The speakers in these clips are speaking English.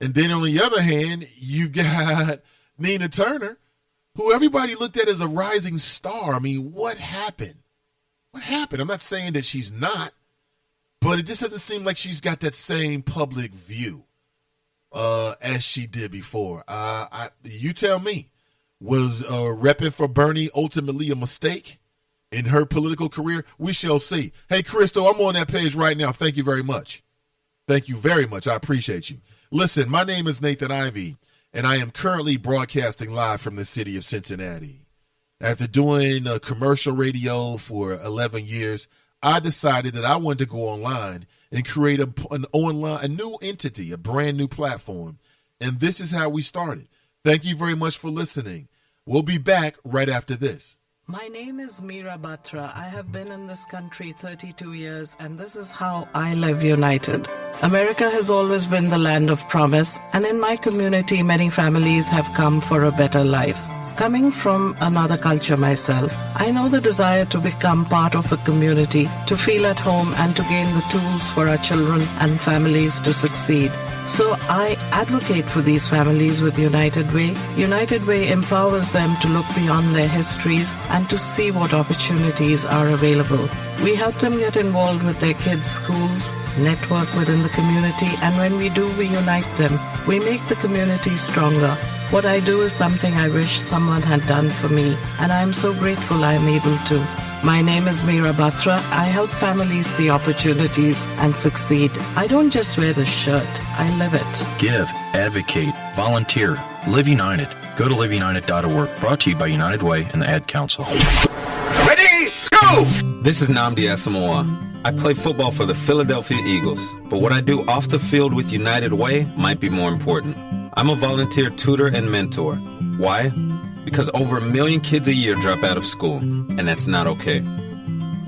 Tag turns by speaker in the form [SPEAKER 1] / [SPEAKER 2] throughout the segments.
[SPEAKER 1] And then on the other hand, you got Nina Turner, who everybody looked at as a rising star. I mean, what happened? What happened? I'm not saying that she's not, but it just doesn't seem like she's got that same public view as she did before. You tell me, was repping for Bernie ultimately a mistake in her political career? We shall see. Hey, Crystal, I'm on that page right now. Thank you very much. Thank you very much. I appreciate you. Listen, my name is Nathan Ivey, and I am currently broadcasting live from the city of Cincinnati. After doing commercial radio for 11 years, I decided that I wanted to go online and create a new entity, a brand new platform. And this is how we started. Thank you very much for listening. We'll be back right after this.
[SPEAKER 2] My name is Meera Batra. I have been in this country 32 years, and this is how I live united. America has always been the land of promise, and in my community, many families have come for a better life. Coming from another culture myself, I know the desire to become part of a community, to feel at home, and to gain the tools for our children and families to succeed. So I advocate for these families with United Way. United Way empowers them to look beyond their histories and to see what opportunities are available. We help them get involved with their kids' schools, network within the community, and when we do, we unite them. We make the community stronger. What I do is something I wish someone had done for me, and I am so grateful I am able to. My name is Meera Batra. I help families see opportunities and succeed. I don't just wear the shirt, I live it.
[SPEAKER 3] Give, advocate, volunteer, Live United. Go to liveunited.org. Brought to you by United Way and the Ad Council.
[SPEAKER 4] Ready, go!
[SPEAKER 5] This is Nnamdi Asamoah. I play football for the Philadelphia Eagles, but what I do off the field with United Way might be more important. I'm a volunteer tutor and mentor. Why? Because over 1 million kids a year drop out of school, and that's not okay.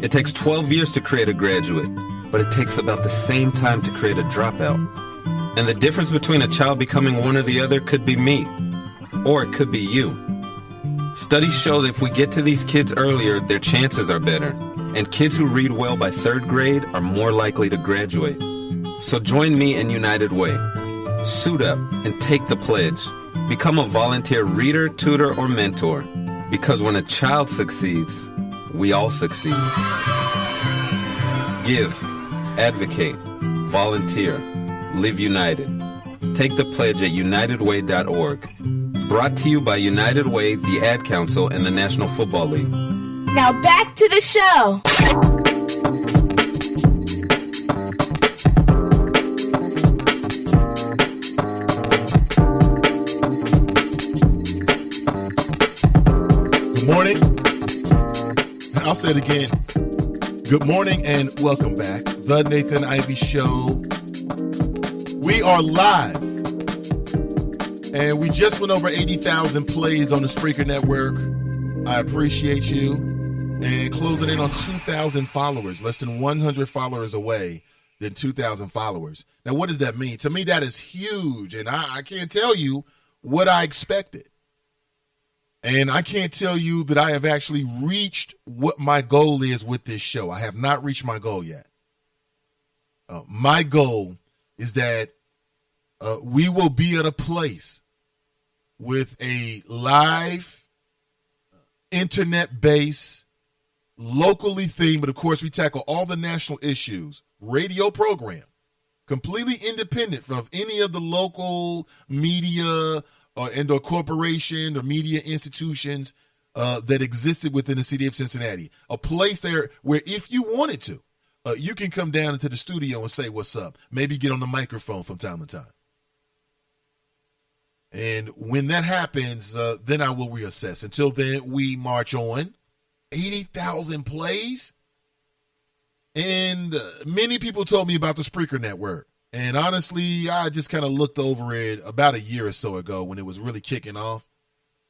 [SPEAKER 5] It takes 12 years to create a graduate, but it takes about the same time to create a dropout. And the difference between a child becoming one or the other could be me, or it could be you. Studies show that if we get to these kids earlier, their chances are better, and kids who read well by 3rd grade are more likely to graduate. So join me in United Way. Suit up and take the pledge. Become a volunteer reader, tutor, or mentor. Because when a child succeeds, we all succeed. Give, advocate, volunteer, live united. Take the pledge at unitedway.org. Brought to you by United Way, the Ad Council, and the National Football League.
[SPEAKER 6] Now back to the show.
[SPEAKER 1] Good morning. I'll say it again. Good morning and welcome back. The Nathan Ivey Show. We are live. And we just went over 80,000 plays on the Spreaker Network. I appreciate you. And closing in on 2,000 followers. Less than 100 followers away than 2,000 followers. Now, what does that mean? To me, that is huge. And I can't tell you what I expected. And I can't tell you that I have actually reached what my goal is with this show. I have not reached my goal yet. My goal is that we will be at a place with a live, internet-based, locally themed, but of course we tackle all the national issues, radio program, completely independent from any of the local media or corporation or media institutions that existed within the city of Cincinnati. A place there where if you wanted to, you can come down into the studio and say what's up. Maybe get on the microphone from time to time. And when that happens, then I will reassess. Until then, we march on. 80,000 plays. And many people told me about the Spreaker Network. And honestly, I just kind of looked over it about a year or so ago when it was really kicking off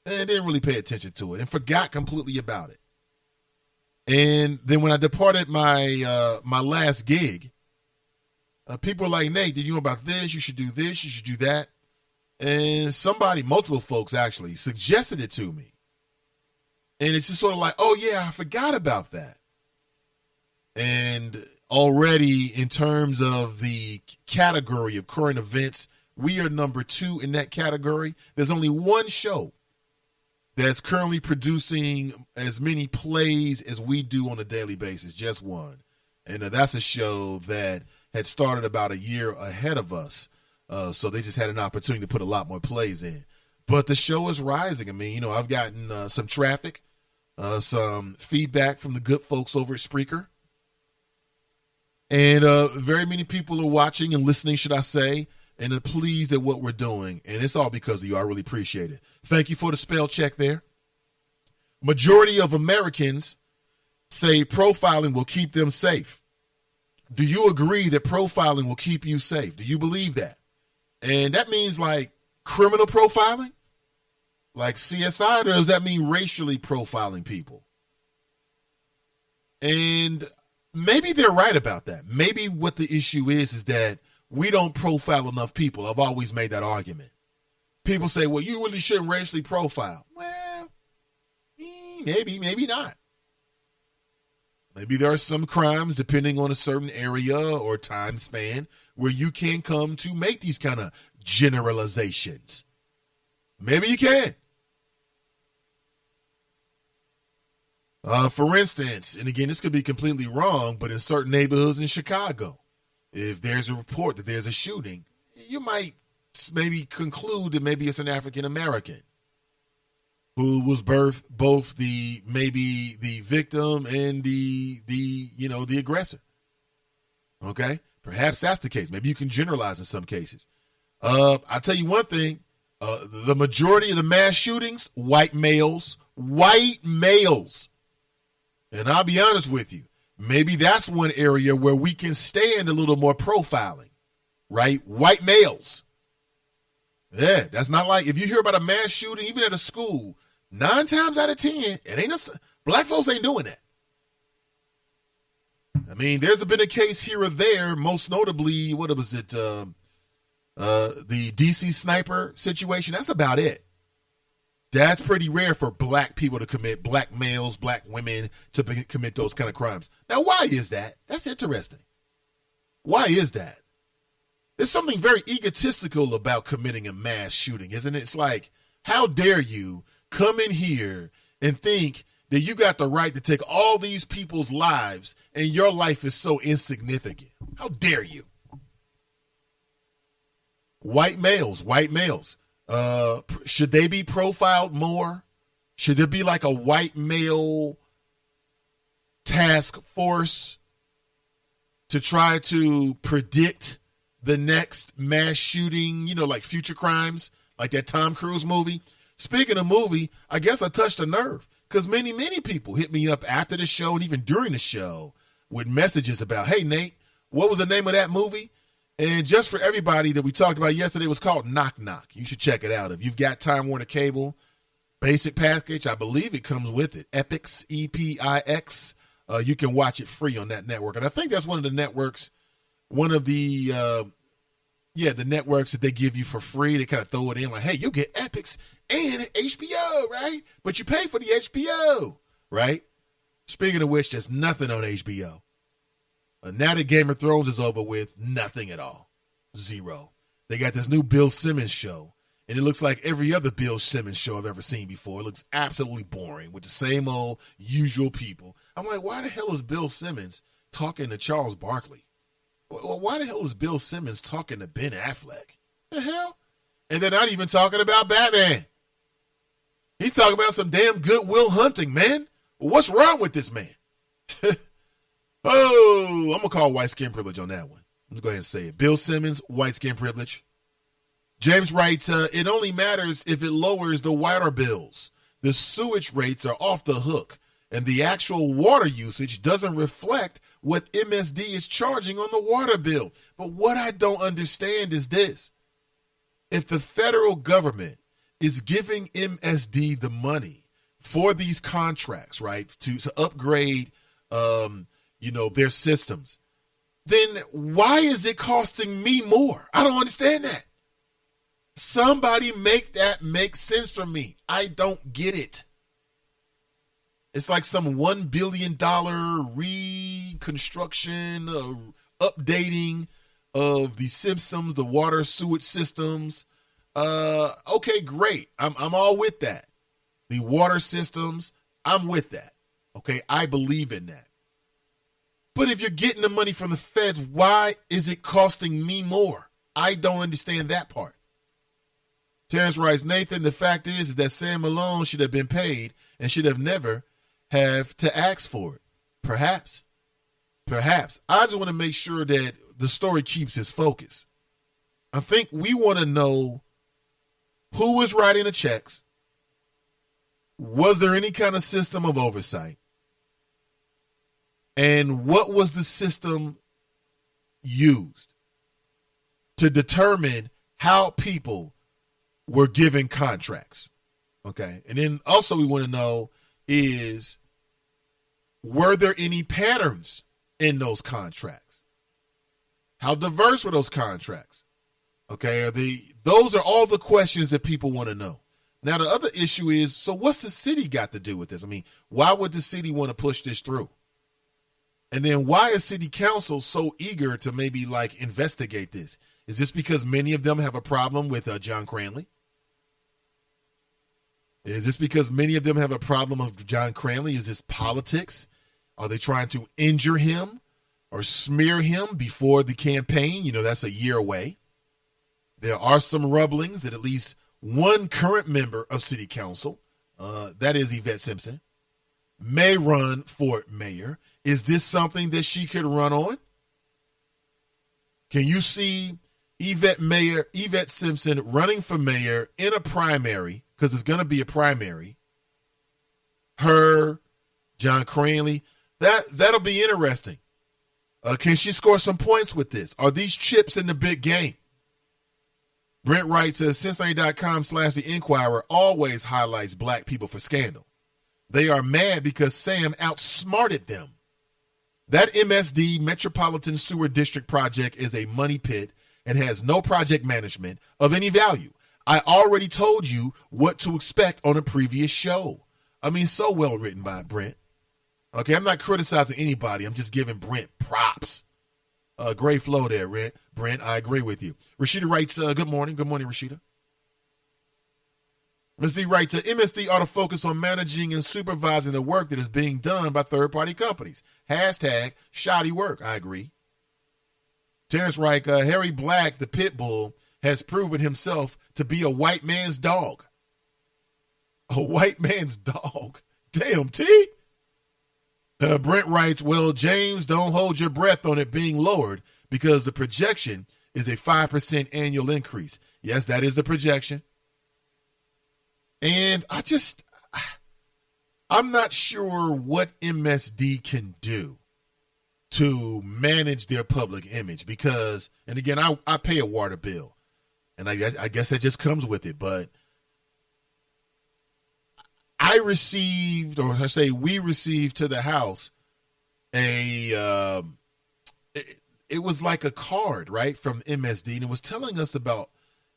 [SPEAKER 1] and didn't really pay attention to it and forgot completely about it. And then when I departed my my last gig, people were like, Nate, did you know about this? You should do this. You should do that. And somebody, multiple folks actually, suggested it to me. And it's just sort of like, oh, yeah, I forgot about that. And already in terms of the category of current events We are number 2 in that category. There's only one show that's currently producing as many plays as we do on a daily basis, just one. And that's a show that had started about a year ahead of us. So they just had an opportunity to put a lot more plays in. But the show is rising. I mean, I've gotten some traffic, some feedback from the good folks over at Spreaker. And very many people are watching and listening, should I say, and are pleased at what we're doing. And it's all because of you. I really appreciate it. Thank you for the spell check there. Majority of Americans say profiling will keep them safe. Do you agree that profiling will keep you safe? Do you believe that? And that means like criminal profiling? Like CSI? Or does that mean racially profiling people? And maybe they're right about that. Maybe what the issue is that we don't profile enough people. I've always made that argument. People say, well, you really shouldn't racially profile. Well, maybe not. Maybe there are some crimes, depending on a certain area or time span, where you can come to make these kind of generalizations. Maybe you can. For instance, and again, this could be completely wrong, but in certain neighborhoods in Chicago, if there's a report that there's a shooting, you might maybe conclude that maybe it's an African American who was both the victim and the aggressor. Okay, perhaps that's the case. Maybe you can generalize in some cases. I'll tell you one thing: the majority of the mass shootings, white males. And I'll be honest with you, maybe that's one area where we can stand a little more profiling, right? White males. Yeah, that's not like, if you hear about a mass shooting, even at a school, 9 times out of 10, black folks ain't doing that. I mean, there's been a case here or there, most notably, what was it, the DC sniper situation. That's about it. That's pretty rare for black people to commit, black males, black women to commit those kind of crimes. Now, why is that? That's interesting. Why is that? There's something very egotistical about committing a mass shooting, isn't it? It's like, how dare you come in here and think that you got the right to take all these people's lives and your life is so insignificant? How dare you? White males. Should they be profiled more? Should there be like a white male task force to try to predict the next mass shooting, like future crimes, like that Tom Cruise movie? Speaking of movie, I guess I touched a nerve because many people hit me up after the show and even during the show with messages about, hey, Nate, what was the name of that movie? And just for everybody that we talked about yesterday, it was called Knock Knock. You should check it out. If you've got Time Warner Cable, basic package, I believe it comes with it. Epix, EPIX. You can watch it free on that network. And I think that's one of the networks, the networks that they give you for free. They kind of throw it in like, hey, you'll get Epix and HBO, right? But you pay for the HBO, right? Speaking of which, there's nothing on HBO. Now that Game of Thrones is over with, nothing at all. 0. They got this new Bill Simmons show, and it looks like every other Bill Simmons show I've ever seen before. It looks absolutely boring with the same old usual people. I'm like, why the hell is Bill Simmons talking to Charles Barkley? Well, why the hell is Bill Simmons talking to Ben Affleck? The hell? And they're not even talking about Batman. He's talking about some damn Good Will Hunting, man. What's wrong with this man? Oh, I'm going to call white skin privilege on that one. Let's go ahead and say it. Bill Simmons, white skin privilege. James writes, it only matters if it lowers the water bills. The sewage rates are off the hook, and the actual water usage doesn't reflect what MSD is charging on the water bill. But what I don't understand is this. If the federal government is giving MSD the money for these contracts, right, to upgrade their systems, then why is it costing me more? I don't understand that. Somebody make that make sense for me. I don't get it. It's like some $1 billion reconstruction, updating of the systems, the water sewage systems. Okay, great. I'm all with that. The water systems, I'm with that. Okay, I believe in that. But if you're getting the money from the feds, why is it costing me more? I don't understand that part. Terrence writes, Nathan, the fact is that Sam Malone should have been paid and should have never have to ask for it. Perhaps. I just want to make sure that the story keeps its focus. I think we want to know who was writing the checks. Was there any kind of system of oversight? And what was the system used to determine how people were given contracts? Okay. And then also we want to know is, were there any patterns in those contracts? How diverse were those contracts? Okay. Those are all the questions that people want to know. Now, the other issue is, so what's the city got to do with this? I mean, why would the city want to push this through? And then why is city council so eager to maybe investigate this? Is this because many of them have a problem with John Cranley? Is this because many of them have a problem with John Cranley? Is this politics? Are they trying to injure him or smear him before the campaign? That's a year away. There are some rumblings that at least one current member of city council, that is Yvette Simpson, may run for mayor. Is this something that she could run on? Can you see Yvette Simpson running for mayor in a primary, because it's going to be a primary? Her, John Cranley, that'll be interesting. Can she score some points with this? Are these chips in the big game? Brent writes, Cincinnati.com/The Inquirer always highlights black people for scandal. They are mad because Sam outsmarted them. That MSD, Metropolitan Sewer District project, is a money pit and has no project management of any value. I already told you what to expect on a previous show. I mean, so well written by Brent. Okay, I'm not criticizing anybody. I'm just giving Brent props. Great flow there, Brent. I agree with you. Rashida writes, good morning. Good morning, Rashida. Ms. D writes, MSD ought to focus on managing and supervising the work that is being done by third-party companies. Hashtag shoddy work. I agree. Terrence writes, Harry Black, the pit bull, has proven himself to be a white man's dog. A white man's dog. Damn, T. Brent writes, well, James, don't hold your breath on it being lowered because the projection is a 5% annual increase. Yes, that is the projection. And I'm not sure what MSD can do to manage their public image because, and again, I pay a water bill, and I guess that just comes with it, but we received to the house it was like a card, right, from MSD, and it was telling us about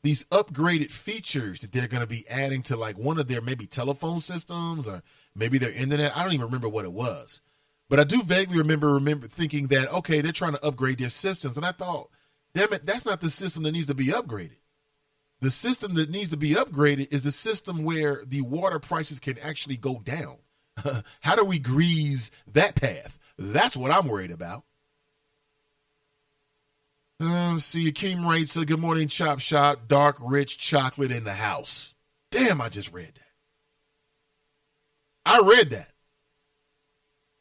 [SPEAKER 1] these upgraded features that they're going to be adding to one of their maybe telephone systems or maybe their internet. I don't even remember what it was, but I do vaguely remember thinking that, okay, they're trying to upgrade their systems. And I thought, damn it, that's not the system that needs to be upgraded. The system that needs to be upgraded is the system where the water prices can actually go down. How do we grease that path? That's what I'm worried about. See, Akeem writes, good morning, Chop Shop, dark, rich chocolate in the house. Damn, I just read that. I read that.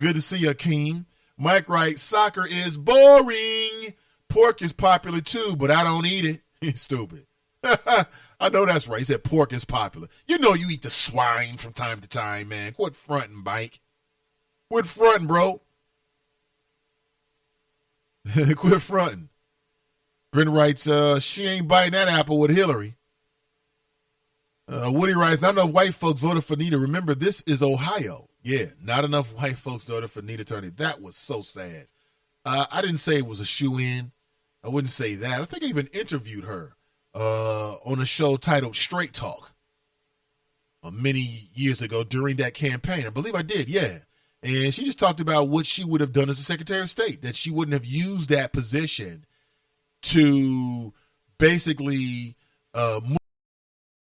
[SPEAKER 1] Good to see you, Akeem. Mike writes, soccer is boring. Pork is popular too, but I don't eat it. He's stupid. I know that's right. He said pork is popular. You know you eat the swine from time to time, man. Quit fronting, Mike. Quit fronting, bro. Quit fronting. Brent writes, she ain't biting that apple with Hillary. Woody writes, not enough white folks voted for Nita. Remember, this is Ohio. Yeah, not enough white folks voted for Nita Turner. That was so sad. I didn't say it was a shoe-in. I wouldn't say that. I think I even interviewed her on a show titled Straight Talk many years ago during that campaign. I believe I did, yeah. And she just talked about what she would have done as a Secretary of State, that she wouldn't have used that position to basically